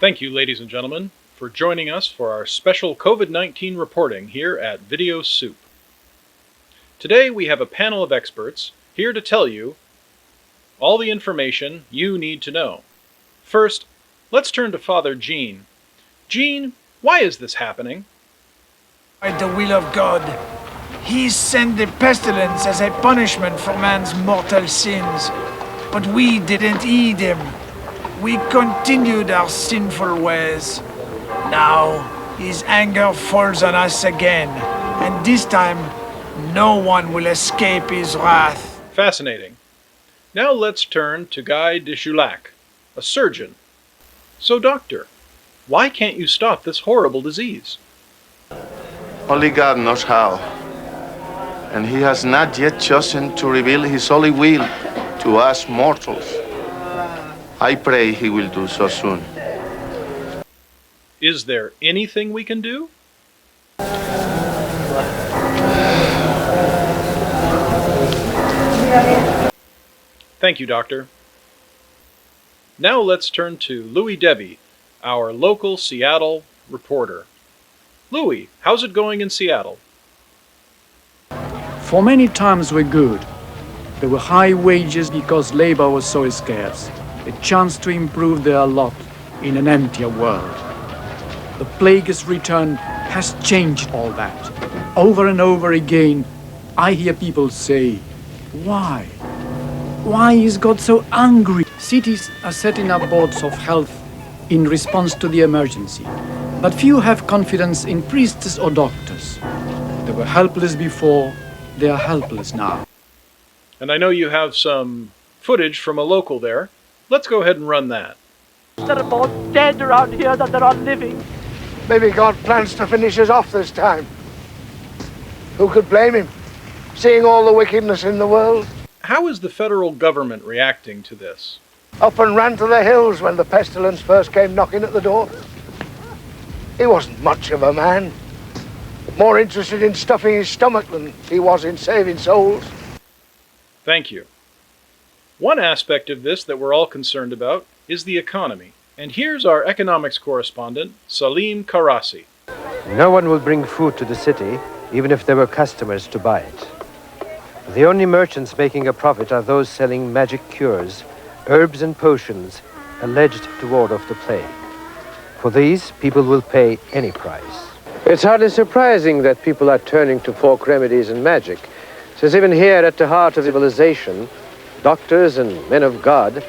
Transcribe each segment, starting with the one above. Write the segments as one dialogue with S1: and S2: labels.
S1: Thank you, ladies and gentlemen, for joining us for our special COVID-19 reporting here at Video Soup. Today we have a panel of experts here to tell you all the information you need to know. First, let's turn to Father Gene. Gene, why is this happening?
S2: By the will of God, He sent the pestilence as a punishment for man's mortal sins. But we didn't heed Him. We continued our sinful ways. Now, His anger falls on us again, and this time, no one will escape His wrath.
S1: Fascinating. Now let's turn to Guy de Julac, a surgeon. So, doctor, why can't you stop this horrible disease?
S3: Only God knows how. And He has not yet chosen to reveal His holy will to us mortals. I pray He will do so soon.
S1: Is there anything we can do? Thank you, Doctor. Now let's turn to Louis Debbie, our local Seattle reporter. Louis, how's it going in Seattle?
S4: For many times were good. There were high wages because labor was so scarce, a chance to improve their lot in an emptier world. The plague's return has changed all that. Over and over again, I hear people say, why? Why is God so angry? Cities are setting up boards of health in response to the emergency, but few have confidence in priests or doctors. They were helpless before, they are helpless now.
S1: And I know you have some footage from a local there. Let's go ahead and run that.
S5: There are more dead around here than there are living.
S6: Maybe God plans to finish us off this time. Who could blame Him, seeing all the wickedness in the world?
S1: How is the federal government reacting to this?
S6: Up and ran to the hills when the pestilence first came knocking at the door. He wasn't much of a man. More interested in stuffing his stomach than he was in saving souls.
S1: Thank you. One aspect of this that we're all concerned about is the economy. And here's our economics correspondent, Salim Karasi.
S7: No one will bring food to the city, even if there were customers to buy it. The only merchants making a profit are those selling magic cures, herbs and potions alleged to ward off the plague. For these, people will pay any price. It's hardly surprising that people are turning to folk remedies and magic, since even here at the heart of civilization, doctors and men of God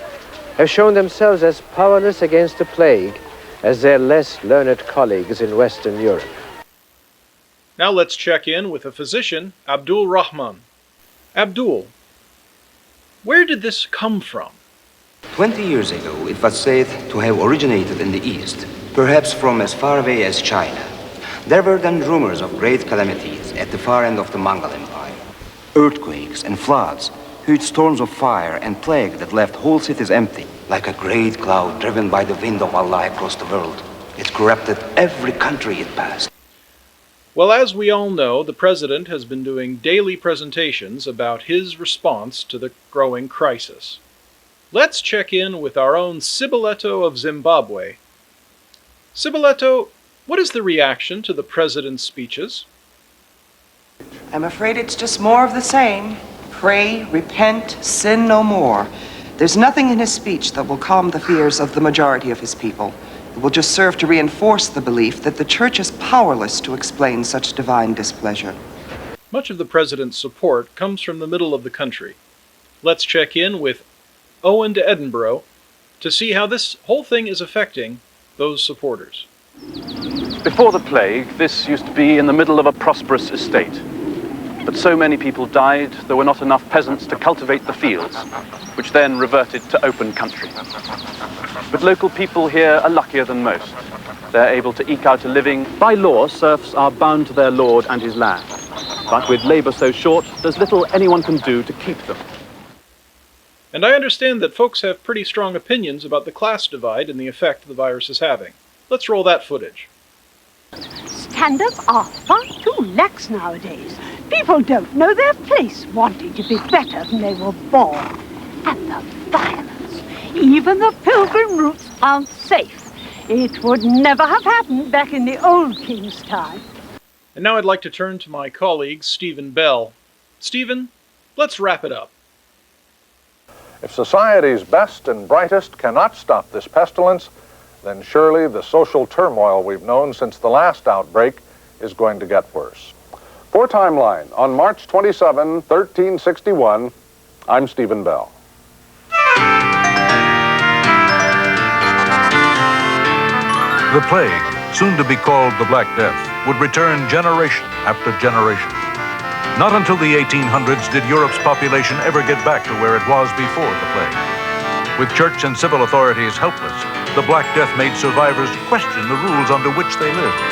S7: have shown themselves as powerless against the plague as their less learned colleagues in Western Europe.
S1: Now let's check in with a physician, Abdul Rahman. Abdul, where did this come from?
S8: 20 years ago, it was said to have originated in the East, perhaps from as far away as China. There were then rumors of great calamities at the far end of the Mongol Empire. Earthquakes and floods, huge storms of fire and plague that left whole cities empty, like a great cloud driven by the wind of Allah across the world. It corrupted every country it passed.
S1: Well, as we all know, the president has been doing daily presentations about his response to the growing crisis. Let's check in with our own Sibileto of Zimbabwe. Sibileto, what is the reaction to the president's speeches?
S9: I'm afraid it's just more of the same. Pray, repent, sin no more. There's nothing in his speech that will calm the fears of the majority of his people. It will just serve to reinforce the belief that the church is powerless to explain such divine displeasure.
S1: Much of the president's support comes from the middle of the country. Let's check in with Owen de Edinburgh to see how this whole thing is affecting those supporters.
S10: Before the plague, this used to be in the middle of a prosperous estate. But so many people died, there were not enough peasants to cultivate the fields, which then reverted to open country. But local people here are luckier than most. They're able to eke out a living. By law, serfs are bound to their lord and his land. But with labor so short, there's little anyone can do to keep them.
S1: And I understand that folks have pretty strong opinions about the class divide and the effect the virus is having. Let's roll that footage.
S5: Standards are far too lax nowadays. People don't know their place, wanting to be better than they were born. And the violence. Even the pilgrim routes aren't safe. It would never have happened back in the old king's time.
S1: And now I'd like to turn to my colleague, Stephen Bell. Stephen, let's wrap it up.
S11: If society's best and brightest cannot stop this pestilence, then surely the social turmoil we've known since the last outbreak is going to get worse. For Timeline, on March 27, 1361, I'm Stephen Bell.
S12: The plague, soon to be called the Black Death, would return generation after generation. Not until the 1800s did Europe's population ever get back to where it was before the plague. With church and civil authorities helpless, the Black Death made survivors question the rules under which they lived.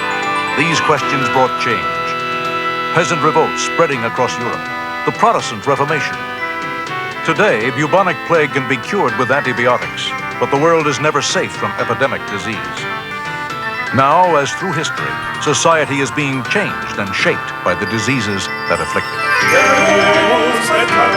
S12: These questions brought change. Peasant revolts spreading across Europe, the Protestant Reformation. Today, bubonic plague can be cured with antibiotics, but the world is never safe from epidemic disease. Now, as through history, society is being changed and shaped by the diseases that afflict it.